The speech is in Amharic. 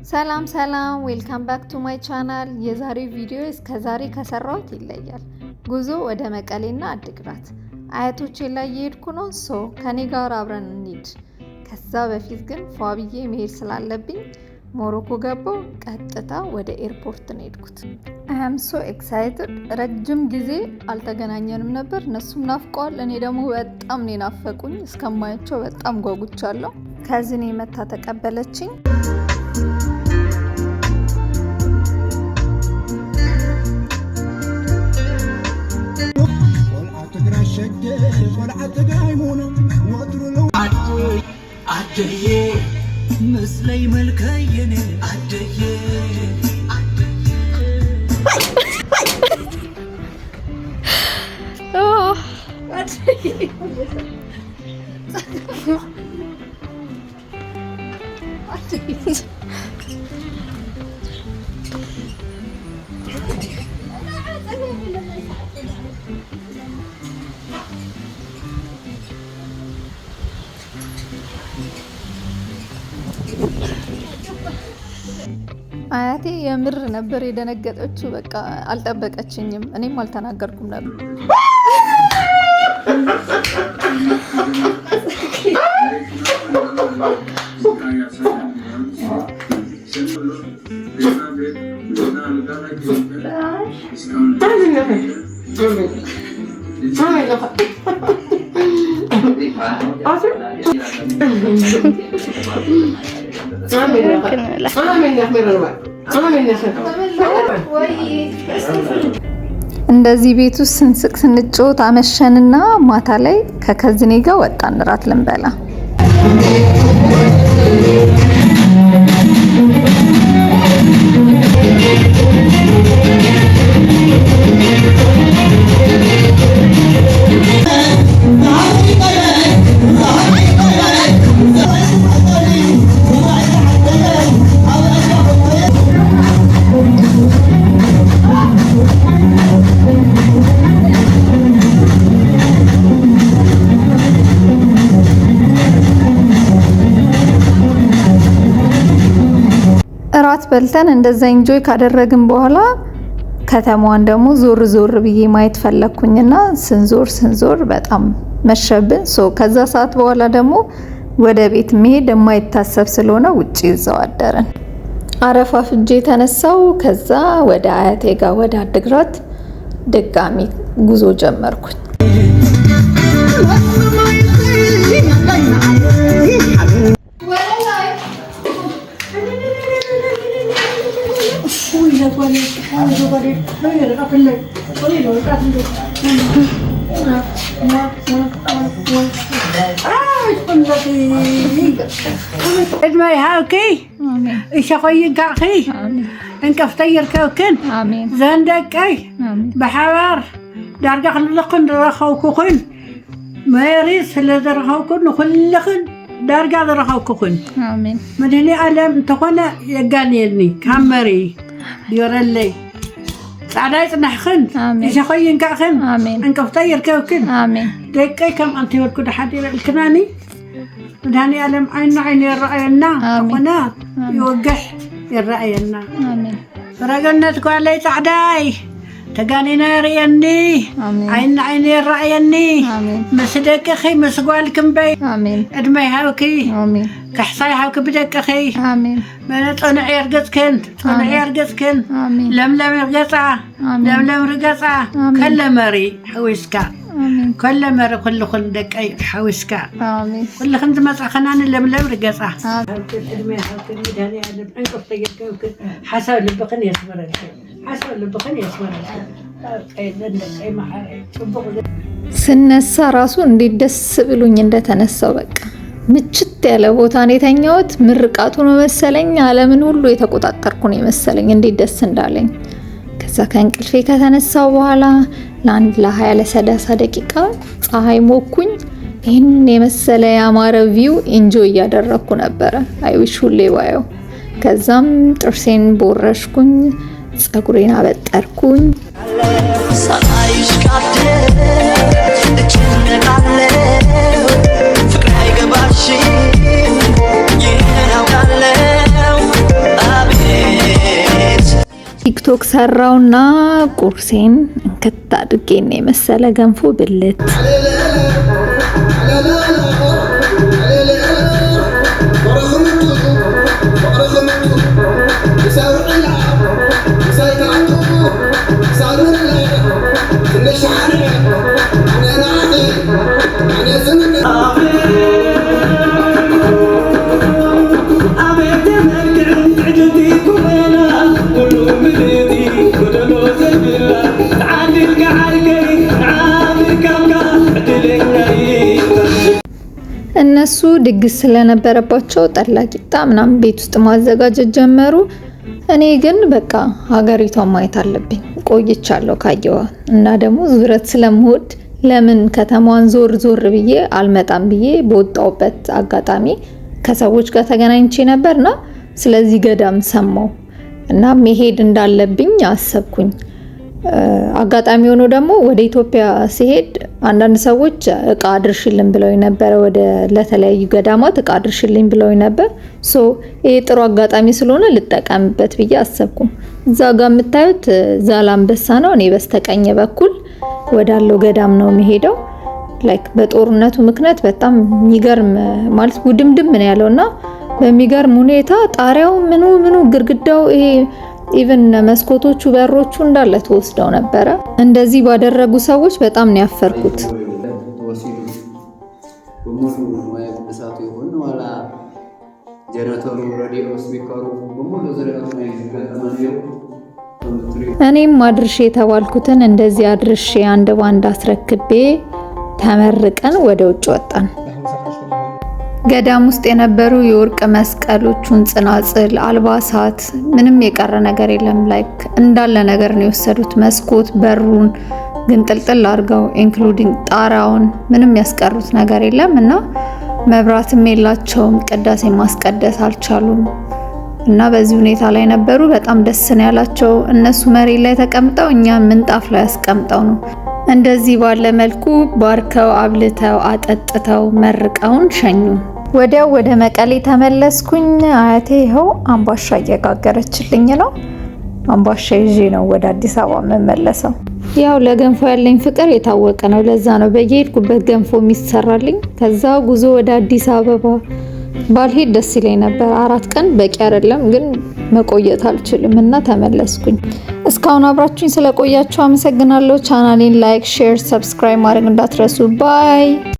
ሰላም ዌልካም ባክ ቱ ማይ ቻናል። የዛሬው ቪዲዮ እስከዛሬ ከሰራሁት ይለያል። ጉዞ ወደ መቀሌና አድግራት አያቶቼ ላይ እየሄድኩ ነው። ከኔ ጋር አብረን እንሂድ። ከዛ በፊት ግን ፏብዬ መሄድ ስላለብኝ ሞሮኮ ገባው። ቀጥታ ወደ ኤርፖርት ነው ሄድኩት። I am so excited። ረጅም ጊዜ አልተገናኘንም ነበር። እነሱም ናፍቀዋል፣ እኔ ደግሞ በጣም ነው ናፈቁኝ። እስከማያቸው በጣም ጓጉቻለሁ። ከዚህ ነው መታ ተቀበለችኝ። አደየ መስለይ መልከየኔ አደየ አያቴ የምር ነበር የደነገጠችው። በቃ አልጠበቀችኝም፣ እኔም አልተናገርኩም ነበር። እንደዚህ ቤት ውስጥ ስንስቅ ስንጫወት አመሸንና ማታ ላይ ከከዝኔ ጋር ወጣን እራት ልንበላ። እራት በልተን እንደዛ ኢንጆይ ካደረግን በኋላ ከተማዋን ደግሞ ዞር ብዬ ማየት ፈለኩኝና ስንዞር በጣም መሸብን። ከዛ ሰዓት በኋላ ደግሞ ወደ ቤት መሄድ የማይታሰብ ስለሆነ ውጪ ይዘው አደረን። አረፋ ፍጄ ተነሳው። ከዛ ወደ አያቴ ጋር ወደ አድግራት ድጋሚ ጉዞ ጀመርኩኝ። ادمي هاوكي يشخي قاخي انكفتي يركوكن زندقي بحوار دارقا خلقن رخوكن ما يريد سلا رخوكن كلخن دارقا رخوكن امين مدني علم تكون يقانيني كامري يورلي سعدايت نحخن يشخي قاخن انكفتي يركوكن امين دقي كم انت وركو حدير الكناني مدهني ألم عين الرأينا ونا يوقح الرأينا رجلنا تقول لي تعداي تقانينا ريني عين الرأيني مسدك أخي مسقوالكم بي أدمي هاوكي كحصاي هاوكي بدك أخي من طنعي رقصكن لملم رقصة كل مري حويسكا كل مرة كل خندق أي حوسكا آمين كل خند مسح خنان لملم رقصة الأدمي هاكل مداني على بعنك الطيب كوكل حسب لبقني يصبر أي محاري ስነሳ ራሱ እንዴት ደስ ብሎኝ እንደተነሳው በቃ ምችት ያለ ቦታ ነው የተኛሁት። ምርቃቱ ነው መሰለኝ ዓለምን ሁሉ የተቆጣጠርኩ ነው መሰለኝ እንዴት ደስ እንዳለኝ። ከዛ ከእንቅልፌ ከተነሳው በኋላ ለአንድ ለ20-30 ደቂቃ ፀሐይ ሞኩኝ። ይህን የመሰለ ያማረ ቪው ኢንጆይ እያደረኩ ነበረ። አይዊሽ ሁሌ ባየው። ከዛም ጥርሴን ቦረሽኩኝ፣ ፀጉሬን አበጠርኩኝ። ሳይሽ ካደ እችነቃለ ፍቅር አይገባሽ ይናውቃለው ቲክቶክ ሰራውና ቁርሴን እንከት አድርጌ ነው የመሰለ ገንፎ ብልት እነሱ ድግስ ስለነበረባቸው ጠላ ቂጣ ምናምን ቤት ውስጥ ማዘጋጀት ጀመሩ። እኔ ግን በቃ ሀገሪቷን ማየት አለብኝ ቆይቻለሁ ካየዋ እና ደግሞ ዙረት ስለምወድ ለምን ከተማዋን ዞር ዞር ብዬ አልመጣም ብዬ በወጣውበት አጋጣሚ ከሰዎች ጋር ተገናኝቼ ነበርና ስለዚህ ገዳም ሰማው እና መሄድ እንዳለብኝ አሰብኩኝ። አጋጣሚ ሆኖ ደግሞ ወደ ኢትዮጵያ ሲሄድ አንዳንድ ሰዎች እቃ አድርሽልኝ ብለው ነበር፣ ወደ ለተለያዩ ገዳማት እቃ አድርሽልኝ ብለው ነበር። ይሄ ጥሩ አጋጣሚ ስለሆነ ልጠቀምበት ብዬ አሰብኩ። እዛ ጋር የምታዩት ዛላምበሳ ነው። እኔ በስተቀኝ በኩል ወዳለው ገዳም ነው የሚሄደው። ላይክ በጦርነቱ ምክንያት በጣም የሚገርም ማለት ውድምድም ነው ያለውና በሚገርም ሁኔታ ጣሪያው ምኑ ግርግዳው ይሄ ኢቭን መስኮቶቹ በሮቹ እንዳለ ተወስደው ነበረ። እንደዚህ ባደረጉ ሰዎች በጣም ነው ያፈርኩት። እኔም አድርሼ የተባልኩትን እንደዚህ አድርሼ አንድ ባንድ አስረክቤ ተመርቀን ወደ ውጭ ወጣን። ገዳም ውስጥ የነበሩ የወርቅ መስቀሎቹን፣ ጽናጽል፣ አልባሳት ምንም የቀረ ነገር የለም። ላይክ እንዳለ ነገር ነው የወሰዱት። መስኮት በሩን ግን ጥልጥል አድርገው ኢንክሉዲንግ ጣራውን ምንም ያስቀሩት ነገር የለም እና መብራትም የላቸውም። ቅዳሴ ማስቀደስ አልቻሉም እና በዚህ ሁኔታ ላይ ነበሩ። በጣም ደስ ነው ያላቸው። እነሱ መሬት ላይ ተቀምጠው እኛ ምንጣፍ ላይ አስቀምጠው ነው እንደዚህ ባለ መልኩ ባርከው አብልተው አጠጥተው መርቀውን ሸኙ። ወዲያው ወደ መቀሌ ተመለስኩኝ። አያቴ ይኸው አምባሻ እየጋገረችልኝ ነው። አምባሻ ይዤ ነው ወደ አዲስ አበባ መመለሰው። ያው ለገንፎ ያለኝ ፍቅር የታወቀ ነው። ለዛ ነው በየሄድኩበት ገንፎ የሚሰራልኝ። ከዛ ጉዞ ወደ አዲስ አበባ ባልሄድ ደስ ይለኝ ነበር። 4 ቀን በቂ አይደለም፣ ግን መቆየት አልችልም እና ተመለስኩኝ። እስካሁን አብራችሁኝ ስለቆያችሁ አመሰግናለሁ። ቻናሌን ላይክ፣ ሼር፣ ሰብስክራይብ ማድረግ እንዳትረሱ። ባይ